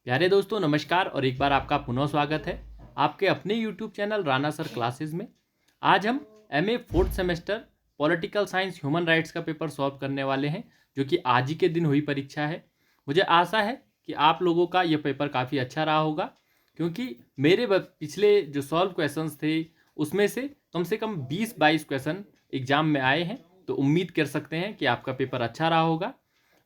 प्यारे दोस्तों नमस्कार और एक बार आपका पुनः स्वागत है आपके अपने YouTube channel Rana sir classes में। आज हम MA fourth semester political science human rights का पेपर सॉल्व करने वाले हैं, जो कि आज ही के दिन हुई परीक्षा है। मुझे आशा है कि आप लोगों का यह पेपर काफ़ी अच्छा रहा होगा, क्योंकि मेरे पिछले जो सॉल्व क्वेश्चंस थे उसमें से कम 20-22 क्वेश्चन एग्जाम में आए हैं। तो उम्मीद कर सकते हैं कि आपका पेपर अच्छा रहा होगा।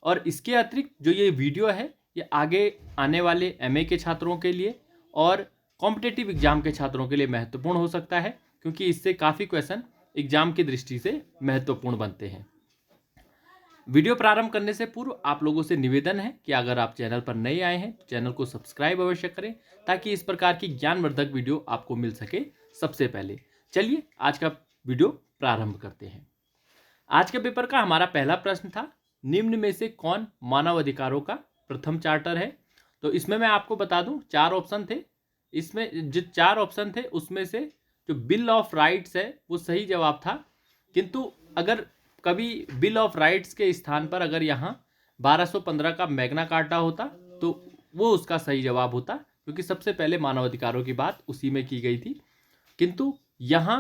और इसके अतिरिक्त जो ये वीडियो है ये आगे आने वाले MA के छात्रों के लिए और कॉम्पिटिटिव एग्जाम के छात्रों के लिए महत्वपूर्ण हो सकता है, क्योंकि इससे काफ़ी क्वेश्चन एग्जाम की दृष्टि से महत्वपूर्ण बनते हैं। वीडियो प्रारंभ करने से पूर्व आप लोगों से निवेदन है कि अगर आप चैनल पर नए आए हैं तो चैनल को सब्सक्राइब अवश्य करें, ताकि इस प्रकार की ज्ञानवर्धक वीडियो आपको मिल सके सबसे पहले। चलिए आज का वीडियो प्रारंभ करते हैं। आज के पेपर का हमारा पहला प्रश्न था, निम्न में से कौन मानव अधिकारों का प्रथम चार्टर है। तो इसमें मैं आपको बता दूं 4 ऑप्शन थे। इसमें जो 4 ऑप्शन थे उसमें से जो बिल ऑफ राइट्स है वो सही जवाब था, किंतु अगर कभी बिल ऑफ राइट्स के स्थान पर अगर यहाँ 1215 का मैग्ना कार्टा होता तो वो उसका सही जवाब होता, क्योंकि सबसे पहले मानव अधिकारों की बात उसी में की गई थी। किंतु यहाँ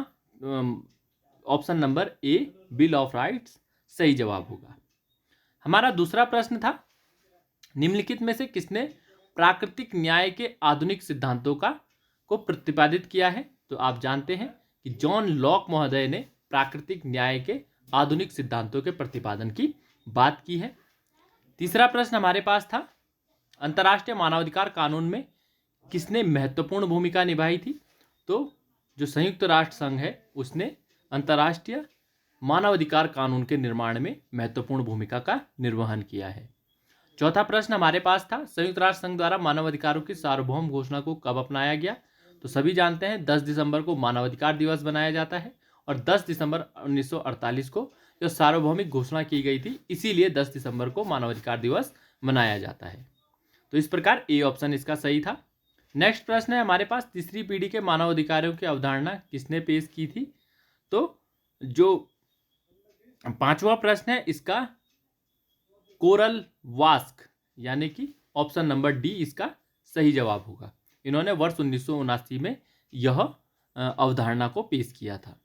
option number A bill of rights सही जवाब होगा। हमारा दूसरा प्रश्न था, निम्नलिखित में से किसने प्राकृतिक न्याय के आधुनिक सिद्धांतों को प्रतिपादित किया है। तो आप जानते हैं कि जॉन लॉक महोदय ने प्राकृतिक न्याय के आधुनिक सिद्धांतों के प्रतिपादन की बात की है। तीसरा प्रश्न हमारे पास था, अंतर्राष्ट्रीय मानवाधिकार कानून में किसने महत्वपूर्ण भूमिका निभाई थी। तो जो संयुक्त राष्ट्र संघ है उसने अंतर्राष्ट्रीय मानवाधिकार कानून के निर्माण में महत्वपूर्ण भूमिका का निर्वहन किया है। चौथा प्रश्न हमारे पास था, संयुक्त राष्ट्र संघ द्वारा मानवाधिकारों की सार्वभौम घोषणा को कब अपनाया गया। तो सभी जानते हैं 10 दिसंबर को मानवाधिकार दिवस बनाया जाता है, और 10 दिसंबर 1948 को जो सार्वभौमिक घोषणा की गई थी, इसीलिए 10 दिसंबर को मानवाधिकार दिवस मनाया जाता है। तो इस प्रकार ए ऑप्शन इसका सही था। नेक्स्ट प्रश्न है हमारे पास, तीसरी पीढ़ी के मानवाधिकारों की अवधारणा किसने पेश की थी। तो जो पांचवा प्रश्न है इसका कोरल वास्क, यानी कि ऑप्शन नंबर डी इसका सही जवाब होगा। इन्होंने वर्ष 1979 में यह अवधारणा को पेश किया था।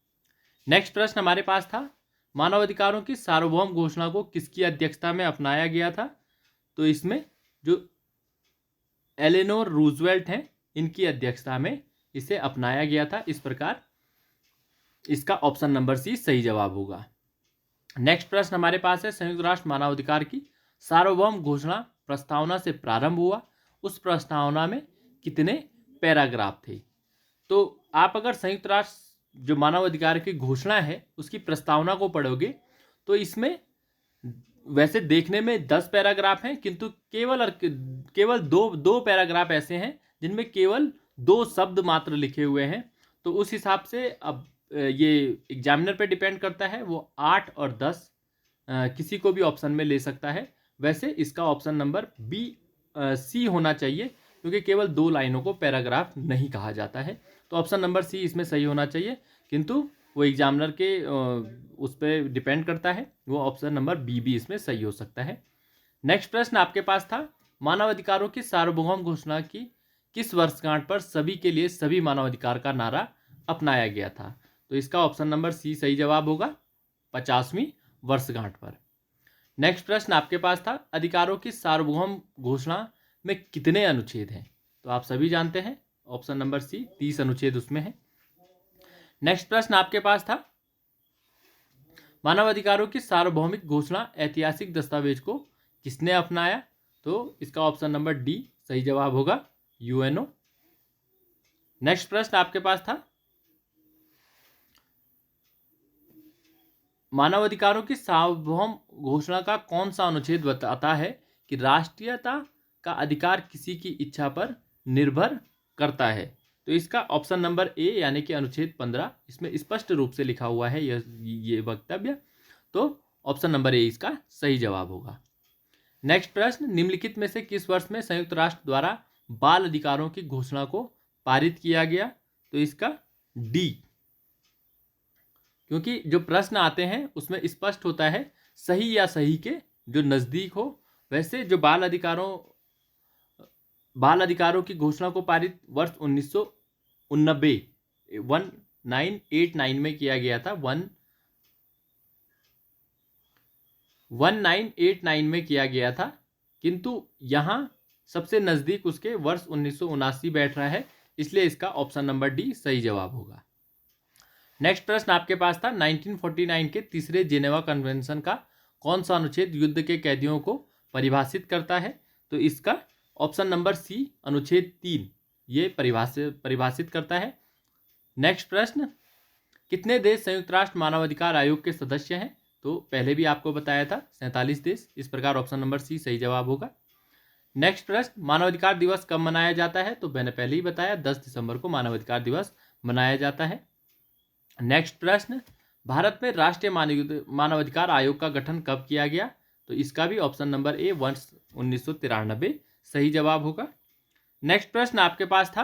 नेक्स्ट प्रश्न हमारे पास था, मानवाधिकारों की सार्वभौम घोषणा को किसकी अध्यक्षता में अपनाया गया था। तो इसमें जो एलेनोर रूजवेल्ट हैं इनकी अध्यक्षता में इसे अपनाया गया था। इस प्रकार इसका ऑप्शन नंबर सी सही जवाब होगा। नेक्स्ट प्रश्न हमारे पास है, संयुक्त राष्ट्र मानवाधिकार की सार्वभौम घोषणा प्रस्तावना से प्रारंभ हुआ, उस प्रस्तावना में कितने पैराग्राफ थे। तो आप अगर संयुक्त राष्ट्र जो मानवाधिकार की घोषणा है उसकी प्रस्तावना को पढ़ोगे तो इसमें वैसे देखने में 10 पैराग्राफ हैं, किंतु केवल दो पैराग्राफ ऐसे हैं जिनमें केवल 2 शब्द मात्र लिखे हुए हैं। तो उस हिसाब से अब ये एग्जामिनर पे डिपेंड करता है, वो 8 और 10 किसी को भी ऑप्शन में ले सकता है। वैसे इसका ऑप्शन नंबर बी सी होना चाहिए, क्योंकि केवल 2 लाइनों को पैराग्राफ नहीं कहा जाता है। तो ऑप्शन नंबर सी इसमें सही होना चाहिए, किंतु वो एग्जामिनर के उस पर डिपेंड करता है, वो ऑप्शन नंबर बी भी इसमें सही हो सकता है। नेक्स्ट प्रश्न आपके पास था, मानवाधिकारों की सार्वभौम घोषणा की किस वर्षगांठ पर सभी के लिए सभी मानवाधिकार का नारा अपनाया गया था। तो इसका ऑप्शन नंबर सी सही जवाब होगा, 50वीं वर्षगांठ पर। नेक्स्ट प्रश्न आपके पास था, अधिकारों की सार्वभौम घोषणा में कितने अनुच्छेद हैं। तो आप सभी जानते हैं ऑप्शन नंबर सी 30 अनुच्छेद उसमें है। नेक्स्ट प्रश्न आपके पास था, मानवाधिकारों की सार्वभौमिक घोषणा ऐतिहासिक दस्तावेज को किसने अपनाया। तो इसका ऑप्शन नंबर डी सही जवाब होगा, यूएनओ। नेक्स्ट प्रश्न आपके पास था, मानवाधिकारों की सार्वभौम घोषणा का कौन सा अनुच्छेद बताता है कि राष्ट्रीयता का अधिकार किसी की इच्छा पर निर्भर करता है। तो इसका ऑप्शन नंबर ए यानी कि अनुच्छेद 15 इसमें स्पष्ट रूप से लिखा हुआ है ये वक्तव्य। तो ऑप्शन नंबर ए इसका सही जवाब होगा। नेक्स्ट प्रश्न, निम्नलिखित में से किस वर्ष में संयुक्त राष्ट्र द्वारा बाल अधिकारों की घोषणा को पारित किया गया। तो इसका डी, क्योंकि जो प्रश्न आते हैं उसमें स्पष्ट होता है सही या सही के जो नज़दीक हो। वैसे जो बाल अधिकारों बाल अधिकारों की घोषणा को पारित वर्ष 1989 1989 में किया गया था। 1989 में किया गया था, किंतु यहाँ सबसे नज़दीक उसके वर्ष 1979 बैठ रहा है, इसलिए इसका ऑप्शन नंबर डी सही जवाब होगा। नेक्स्ट प्रश्न आपके पास था 1949 के तीसरे जेनेवा कन्वेंशन का कौन सा अनुच्छेद युद्ध के कैदियों को परिभाषित करता है? तो इसका ऑप्शन नंबर सी अनुच्छेद 3 ये परिभाषित करता है। नेक्स्ट प्रश्न, कितने देश संयुक्त राष्ट्र मानवाधिकार आयोग के सदस्य हैं? तो पहले भी आपको बताया था 47 देश, इस प्रकार ऑप्शन नंबर सी सही जवाब होगा। नेक्स्ट प्रश्न, मानवाधिकार दिवस कब मनाया जाता है? तो मैंने पहले ही बताया 10 दिसंबर को मानवाधिकार दिवस मनाया जाता है। नेक्स्ट प्रश्न, भारत में राष्ट्रीय मानवाधिकार आयोग का गठन कब किया गया? तो इसका भी ऑप्शन नंबर ए वर्ष 1993 सही जवाब होगा। नेक्स्ट प्रश्न आपके पास था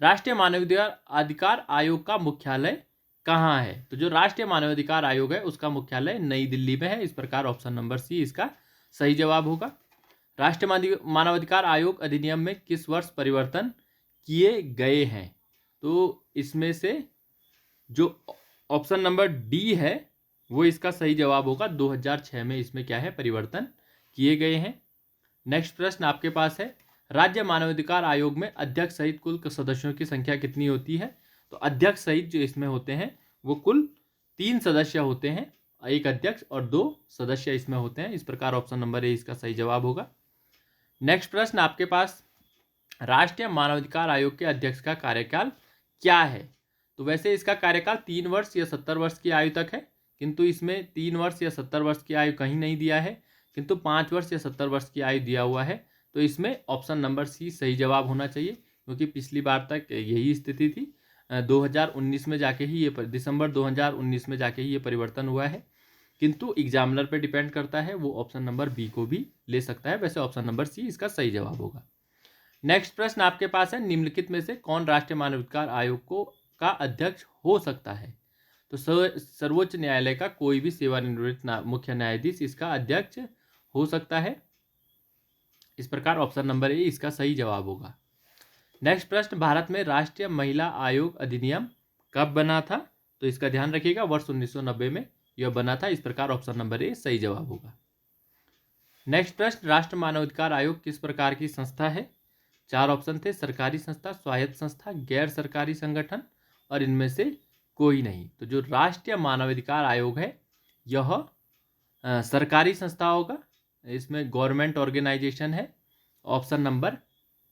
राष्ट्रीय मानवाधिकार आयोग का मुख्यालय कहाँ है? तो जो राष्ट्रीय मानवाधिकार आयोग है उसका मुख्यालय नई दिल्ली में है, इस प्रकार ऑप्शन नंबर सी इसका सही जवाब होगा। राष्ट्रीय मानवाधिकार आयोग अधिनियम में किस वर्ष परिवर्तन किए गए हैं? तो इसमें से जो ऑप्शन नंबर डी है वो इसका सही जवाब होगा। 2006 में इसमें क्या है, परिवर्तन किए गए हैं। नेक्स्ट प्रश्न आपके पास है राज्य मानवाधिकार आयोग में अध्यक्ष सहित कुल सदस्यों की संख्या कितनी होती है? तो अध्यक्ष सहित जो इसमें होते हैं वो कुल 3 सदस्य होते हैं, एक अध्यक्ष और 2 सदस्य इसमें होते हैं, इस प्रकार ऑप्शन नंबर ए इसका सही जवाब होगा। नेक्स्ट प्रश्न आपके पास राष्ट्रीय मानवाधिकार आयोग के अध्यक्ष का कार्यकाल क्या है? तो वैसे इसका कार्यकाल 3 वर्ष या 70 वर्ष की आयु तक है, किंतु इसमें 3 वर्ष या 70 वर्ष की आयु कहीं नहीं दिया है, किंतु 5 वर्ष या 70 वर्ष की आयु दिया हुआ है। तो इसमें ऑप्शन नंबर सी सही जवाब होना चाहिए, क्योंकि पिछली बार तक यही स्थिति थी। 2019 में जाके ही ये दिसंबर 2019 में जाके ही ये परिवर्तन हुआ है, किंतु एग्जामिनर पे डिपेंड करता है, वो ऑप्शन नंबर बी को भी ले सकता है। वैसे ऑप्शन नंबर सी इसका सही जवाब होगा। नेक्स्ट प्रश्न आपके पास है निम्नलिखित में से कौन राष्ट्रीय मानवाधिकार आयोग का अध्यक्ष हो सकता है? तो सर्वोच्च न्यायालय का कोई भी सेवानिवृत्त मुख्य न्यायाधीश इसका अध्यक्ष हो सकता है, इस प्रकार ऑप्शन नंबर ए इसका सही जवाब होगा। नेक्स्ट प्रश्न, भारत में राष्ट्रीय महिला आयोग अधिनियम कब बना था? तो इसका ध्यान रखिएगा वर्ष 1990 में यह बना था, इस प्रकार ऑप्शन नंबर ए सही जवाब होगा। नेक्स्ट प्रश्न, राष्ट्रीय मानवाधिकार आयोग किस प्रकार की संस्था है? 4 ऑप्शन थे, सरकारी संस्था, स्वायत्त संस्था, गैर सरकारी संगठन और इनमें से कोई नहीं। तो जो राष्ट्रीय मानवाधिकार आयोग है यह सरकारी संस्था होगा, इसमें गवर्नमेंट ऑर्गेनाइजेशन है, ऑप्शन नंबर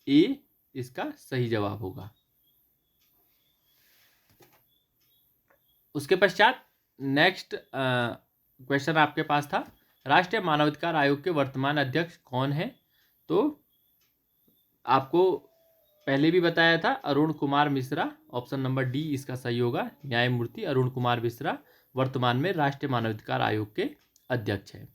ए इसका सही जवाब होगा। उसके पश्चात नेक्स्ट क्वेश्चन आपके पास था राष्ट्रीय मानवाधिकार आयोग के वर्तमान अध्यक्ष कौन है? तो आपको पहले भी बताया था Arun Kumar Mishra, option number D इसका सही होगा। न्यायमूर्ति अरुण कुमार मिश्रा वर्तमान में राष्ट्रीय मानवाधिकार आयोग के अध्यक्ष है।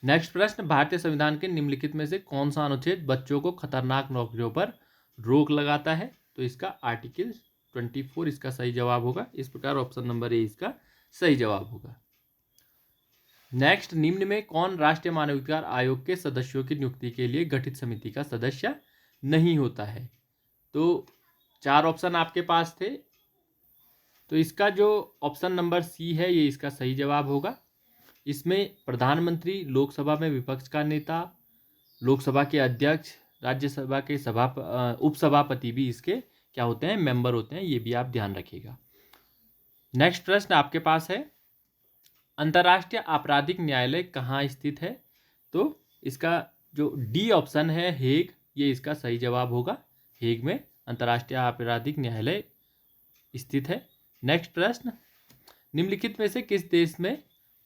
नेक्स्ट प्रश्न, भारतीय संविधान के निम्नलिखित में से कौन सा अनुच्छेद बच्चों को खतरनाक नौकरियों पर रोक लगाता है? तो इसका आर्टिकल 24 इसका सही जवाब होगा, इस प्रकार ऑप्शन नंबर ए इसका सही जवाब होगा। नेक्स्ट, निम्न में कौन राष्ट्रीय मानवाधिकार आयोग के सदस्यों की नियुक्ति के लिए गठित समिति का सदस्य नहीं होता है? तो 4 ऑप्शन आपके पास थे, तो इसका जो ऑप्शन नंबर सी है ये इसका सही जवाब होगा। इसमें प्रधानमंत्री, लोकसभा में विपक्ष का नेता, लोकसभा के अध्यक्ष, राज्यसभा के उपसभापति भी इसके क्या होते हैं, मेंबर होते हैं, ये भी आप ध्यान रखिएगा। नेक्स्ट प्रश्न आपके पास है अंतर्राष्ट्रीय आपराधिक न्यायालय कहाँ स्थित है? तो इसका जो डी ऑप्शन है हेग, ये इसका सही जवाब होगा। हेग में अंतर्राष्ट्रीय आपराधिक न्यायालय स्थित है। नेक्स्ट प्रश्न, निम्नलिखित में से किस देश में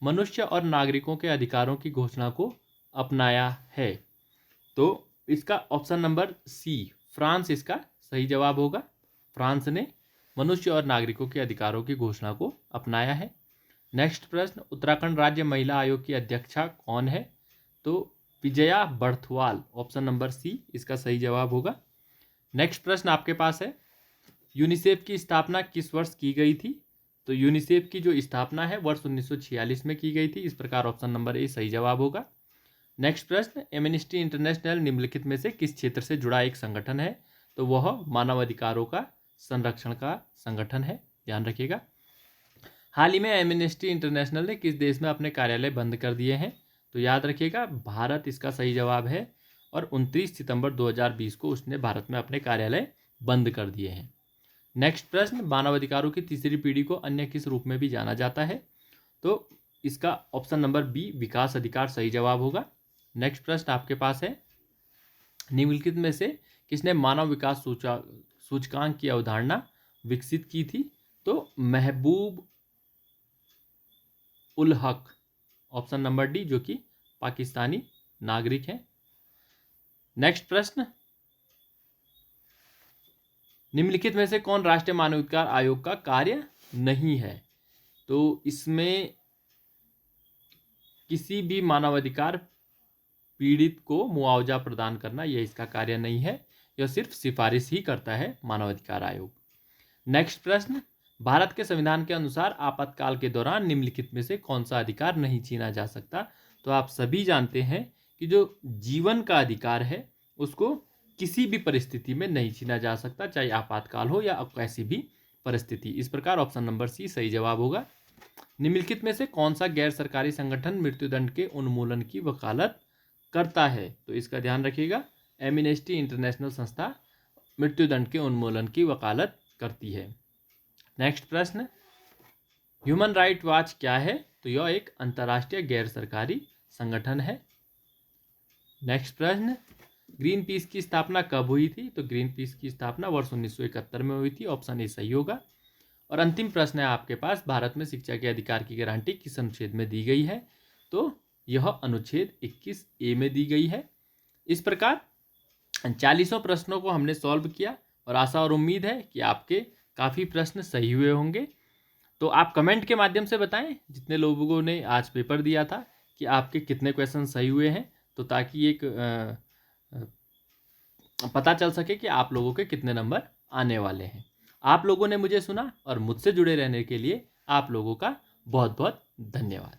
मनुष्य और नागरिकों के अधिकारों की घोषणा को अपनाया है? तो इसका ऑप्शन नंबर सी फ्रांस इसका सही जवाब होगा। फ्रांस ने मनुष्य और नागरिकों के अधिकारों की घोषणा को अपनाया है। नेक्स्ट प्रश्न, उत्तराखंड राज्य महिला आयोग की अध्यक्षा कौन है? तो Vijaya Barthwal, option number C इसका सही जवाब होगा। नेक्स्ट प्रश्न आपके पास है यूनिसेफ की स्थापना किस वर्ष की गई थी? तो यूनिसेफ की जो स्थापना है वर्ष 1946 में की गई थी, इस प्रकार ऑप्शन नंबर ए सही जवाब होगा। नेक्स्ट प्रश्न, एमनेस्टी इंटरनेशनल निम्नलिखित में से किस क्षेत्र से जुड़ा एक संगठन है? तो वह मानवाधिकारों का संरक्षण का संगठन है, ध्यान रखिएगा। हाल ही में एमनेस्टी इंटरनेशनल ने किस देश में अपने कार्यालय बंद कर दिए हैं? तो याद रखिएगा भारत इसका सही जवाब है, और 29 सितंबर 2020 को उसने भारत में अपने कार्यालय बंद कर दिए हैं। नेक्स्ट प्रश्न, मानवाधिकारों की तीसरी पीढ़ी को अन्य किस रूप में भी जाना जाता है? तो इसका ऑप्शन नंबर बी विकास अधिकार सही जवाब होगा। नेक्स्ट प्रश्न आपके पास है, निम्नलिखित में से किसने मानव विकास सूचकांक की अवधारणा विकसित की थी? तो महबूब ul Haq, option number D, जो कि पाकिस्तानी नागरिक हैं। नेक्स्ट प्रश्न, निम्नलिखित में से कौन राष्ट्रीय मानवाधिकार आयोग का कार्य नहीं है? तो इसमें किसी भी मानवाधिकार पीड़ित को मुआवजा प्रदान करना यह इसका कार्य नहीं है, यह सिर्फ सिफारिश ही करता है मानवाधिकार आयोग। नेक्स्ट प्रश्न, भारत के संविधान के अनुसार आपातकाल के दौरान निम्नलिखित में से कौन सा अधिकार नहीं छीना जा सकता? तो आप सभी जानते हैं कि जो जीवन का अधिकार है उसको किसी भी परिस्थिति में नहीं छीना जा सकता, चाहे आपातकाल हो या कैसी भी परिस्थिति। इस प्रकार ऑप्शन नंबर सी सही जवाब होगा। निम्नलिखित में से कौन सा गैर सरकारी संगठन मृत्युदंड के उन्मूलन की वकालत करता है? तो इसका ध्यान रखिएगा, एमनेस्टी इंटरनेशनल संस्था मृत्युदंड के उन्मूलन की वकालत करती है। नेक्स्ट प्रश्न, ह्यूमन राइट वॉच क्या है? तो यह एक अंतर्राष्ट्रीय गैर सरकारी संगठन है। नेक्स्ट प्रश्न, ग्रीन पीस की स्थापना कब हुई थी? तो ग्रीन पीस की स्थापना वर्ष 1971 में हुई थी, ऑप्शन ए सही होगा। और अंतिम प्रश्न है आपके पास, भारत में शिक्षा के अधिकार की गारंटी किस अनुच्छेद में दी गई है? तो यह अनुच्छेद 21A में दी गई है। इस प्रकार 40 प्रश्नों को हमने सॉल्व किया, और आशा और उम्मीद है कि आपके काफ़ी प्रश्न सही हुए होंगे। तो आप कमेंट के माध्यम से बताएं जितने लोगों ने आज पेपर दिया था कि आपके कितने क्वेश्चन सही हुए हैं, तो ताकि एक पता चल सके कि आप लोगों के कितने नंबर आने वाले हैं। आप लोगों ने मुझे सुना और मुझसे जुड़े रहने के लिए आप लोगों का बहुत बहुत धन्यवाद।